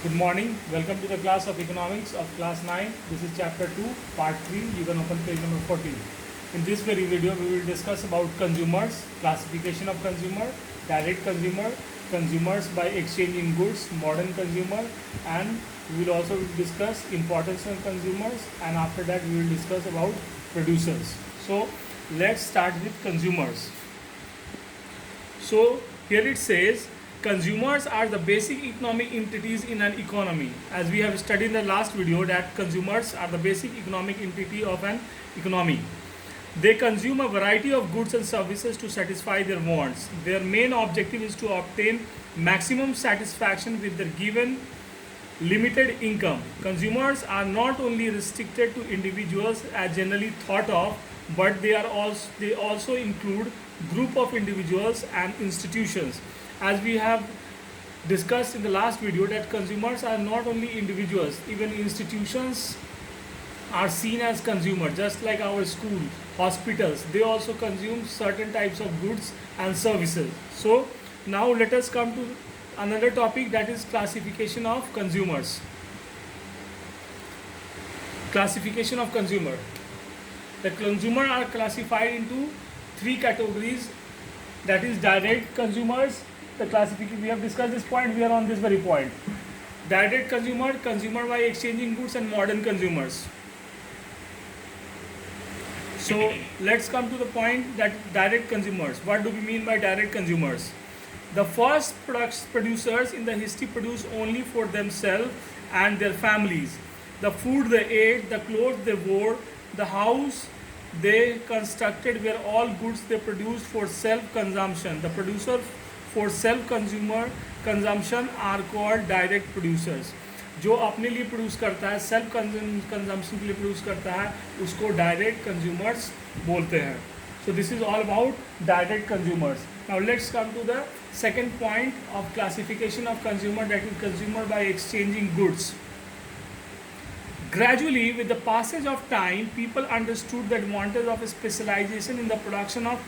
Good morning. Welcome to the class of economics of class 9. This is chapter 2, part 3. You can open page number 14. In this very video, we will discuss about consumers, classification of consumer, direct consumer, consumers by exchanging goods, modern consumer, and we will also discuss importance of consumers, and after that we will discuss about producers. So let's start with consumers. So here it says consumers are the basic economic entities in an economy. As we have studied in the last video that consumers are the basic economic entity of an economy. They consume a variety of goods and services to satisfy their wants. Their main objective is to obtain maximum satisfaction with their given limited income. Consumers are not only restricted to individuals as generally thought of, but they also include group of individuals and institutions. As we have discussed in the last video that consumers are not only individuals, even institutions are seen as consumer, just like our school, hospitals, they also consume certain types of goods and services. So now let us come to another topic, that is classification of consumers. Classification of consumer. The consumer are classified into three categories, that is direct consumers. The classification, we have discussed this point, we are on this very point. Direct consumer, consumer by exchanging goods, and modern consumers. So let's come to the point that direct consumers. What do we mean by direct consumers? The first producers in the history produce only for themselves and their families. The food they ate, the clothes they wore, the house they constructed were all goods they produced for self-consumption. The producer for self-consumer consumption are called direct producers. जो अपने लिए produce करता है, self consumption के लिए produce करता है, उसको डायरेक्ट कंज्यूमर्स बोलते हैं. So this is all about direct consumers. Now let's come to the second point of classification of consumer, that is consumer by exchanging goods. Gradually, with the passage of time, people understood the advantage of a specialization in the production of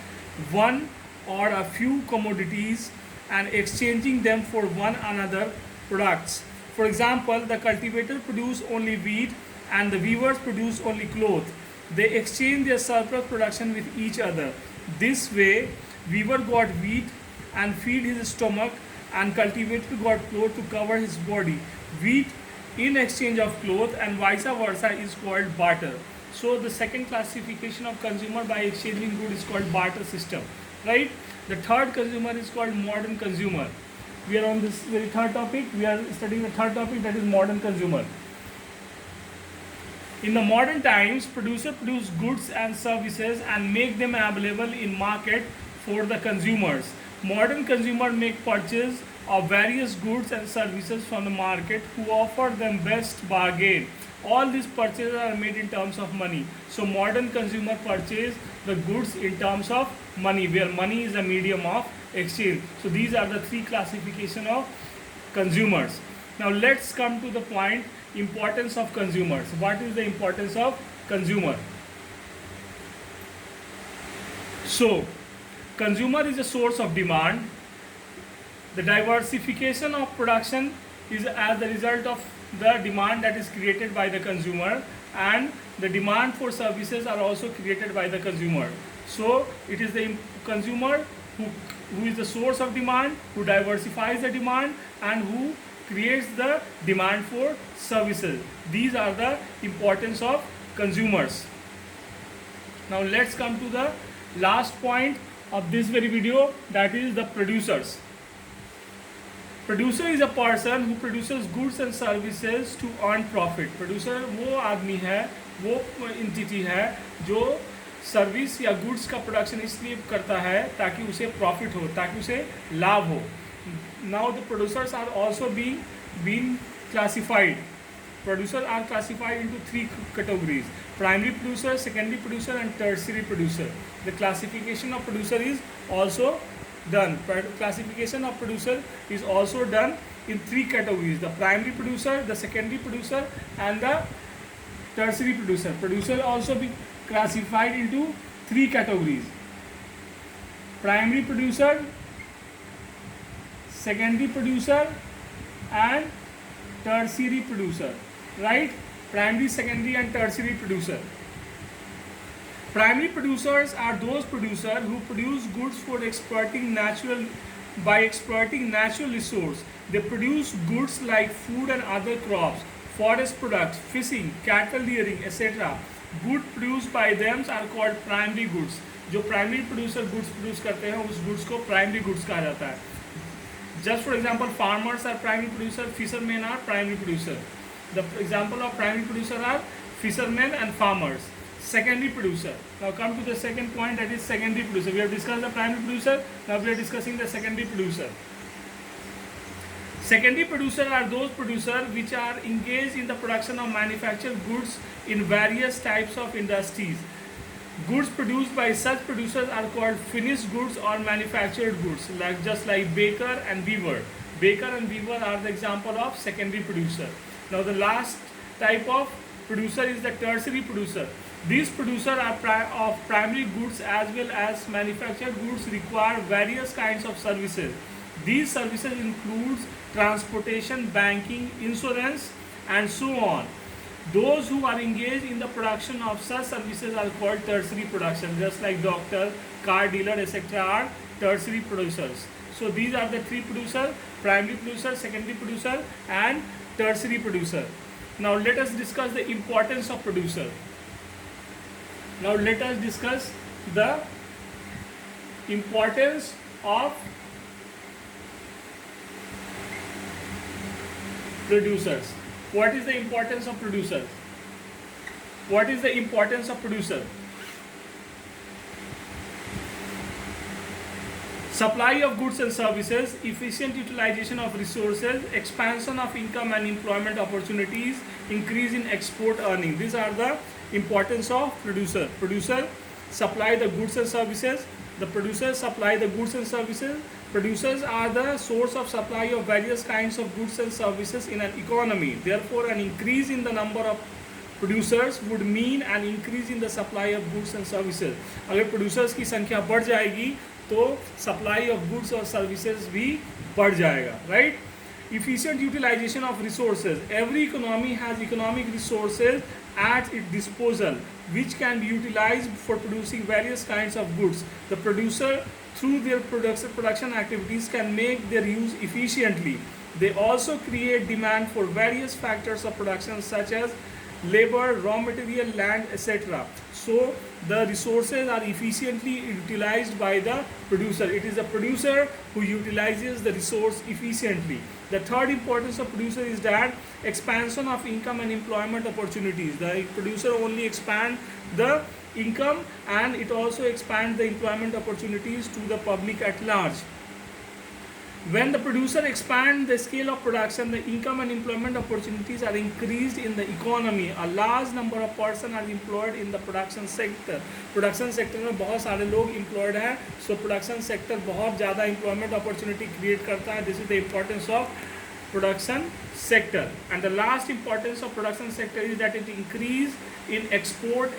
one or a few commodities and exchanging them for one another products. For example, the cultivators produce only wheat and the weavers produce only cloth. They exchange their surplus production with each other. This way, weaver got wheat and feed his stomach, and cultivator got cloth to cover his body. Wheat in exchange of cloth and vice versa is called barter. So the second classification of consumer by exchanging goods is called barter system, right? The third consumer is called modern consumer. We are on this very third topic. We are studying the third topic, that is modern consumer. In the modern times, producers produce goods and services and make them available in market for the consumers. Modern consumers make purchase of various goods and services from the market who offer them best bargain. All these purchases are made in terms of money. So modern consumer purchase the goods in terms of money, where money is a medium of exchange. So these are the three classification of consumers. Now let's come to the point, importance of consumers. What is the importance of consumer? So consumer is a source of demand. The diversification of production is as the result of the demand that is created by the consumer, and the demand for services are also created by the consumer. So it is the consumer who is the source of demand, who diversifies the demand, and who creates the demand for services. These are the importance of consumers. Now let's come to the last point of this very video, that is the producers. Producer is a person who produces goods and services to earn profit. Producer वो आदमी है, वो entity है जो service या goods का production इसलिए करता है ताकि उसे प्रॉफिट हो, ताकि उसे लाभ हो. Now the producers are also being classified. Producers are classified into three categories: primary producer, secondary producer, and tertiary producer. The classification of producer is also done. Classification of producer is also done in three categories: the primary producer, the secondary producer, and the tertiary producer. Producer also be classified into three categories: primary producer, secondary producer, and tertiary producer, right? Primary, secondary and tertiary producer. Primary producers are those producers who produce goods for exploiting natural resource. They produce goods like food and other crops, forest products, fishing, cattle rearing, etc. Goods produced by them are called primary goods. जो primary producer goods produce करते हैं उस goods को primary goods कहा जाता है. Just for example, farmers are primary producer, fishermen are primary producer. The example of primary producer are fishermen and farmers. Secondary producer. Now come to the second point, that is secondary producer. We have discussed the primary producer, now we are discussing the secondary producer. Secondary producer are those producers which are engaged in the production of manufactured goods in various types of industries. Goods produced by such producers are called finished goods or manufactured goods, just like baker and weaver. Baker and weaver are the example of secondary producer. Now the last type of producer is the tertiary producer. These producers are of primary goods as well as manufactured goods require various kinds of services. These services include transportation, banking, insurance and so on. Those who are engaged in the production of such services are called tertiary production, just like doctor, car dealer, etc. are tertiary producers. So these are the three producers: primary producer, secondary producer and tertiary producer. Now let us discuss the importance of producer. Now let us discuss the importance of producers. What is the importance of producers? What is the importance of producer? Supply of goods and services, efficient utilization of resources, expansion of income and employment opportunities, increase in export earning. These are the importance of producer. Producer supply the goods and services. The producers supply the goods and services. Producers are the source of supply of various kinds of goods and services in an economy. Therefore, an increase in the number of producers would mean an increase in the supply of goods and services. अगर producers की संख्या बढ़ जाएगी तो supply of goods और services भी बढ़ जाएगा, right? Efficient utilization of resources. Every economy has economic resources at its disposal, which can be utilized for producing various kinds of goods. The producer, through their production activities, can make their use efficiently. They also create demand for various factors of production such as labor, raw material, land, etc. So the resources are efficiently utilized by the producer. It is the producer who utilizes the resource efficiently. The third importance of producer is that expansion of income and employment opportunities. The producer only expand the income and it also expands the employment opportunities to the public at large. When the producer expands the scale of production, the income and employment opportunities are increased in the economy. A large number of persons are employed in the production sector. Production sector में बहुत सारे लोग employed हैं. So production sector बहुत ज़्यादा employment opportunity create करता है. This is the importance of production sector. And the last importance of production sector is that it increase in export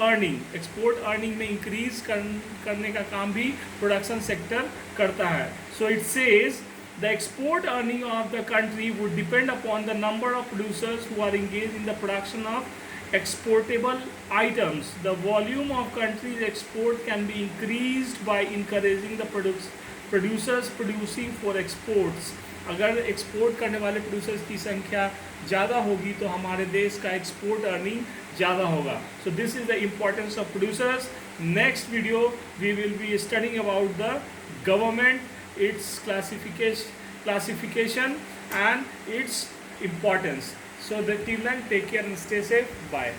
earning. Export earning में increase करने का काम भी production sector करता है. So it says the export earning of the country would depend upon the number of producers who are engaged in the production of exportable items. The volume of country's export can be increased by encouraging the producers producing for exports. अगर export करने वाले producers की संख्या ज़्यादा होगी तो हमारे देश का एक्सपोर्ट अर्निंग ज़्यादा होगा. So this is the importance of producers. Next video we will be studying about the government, its classification and its importance. So till then, take care and stay safe. Bye.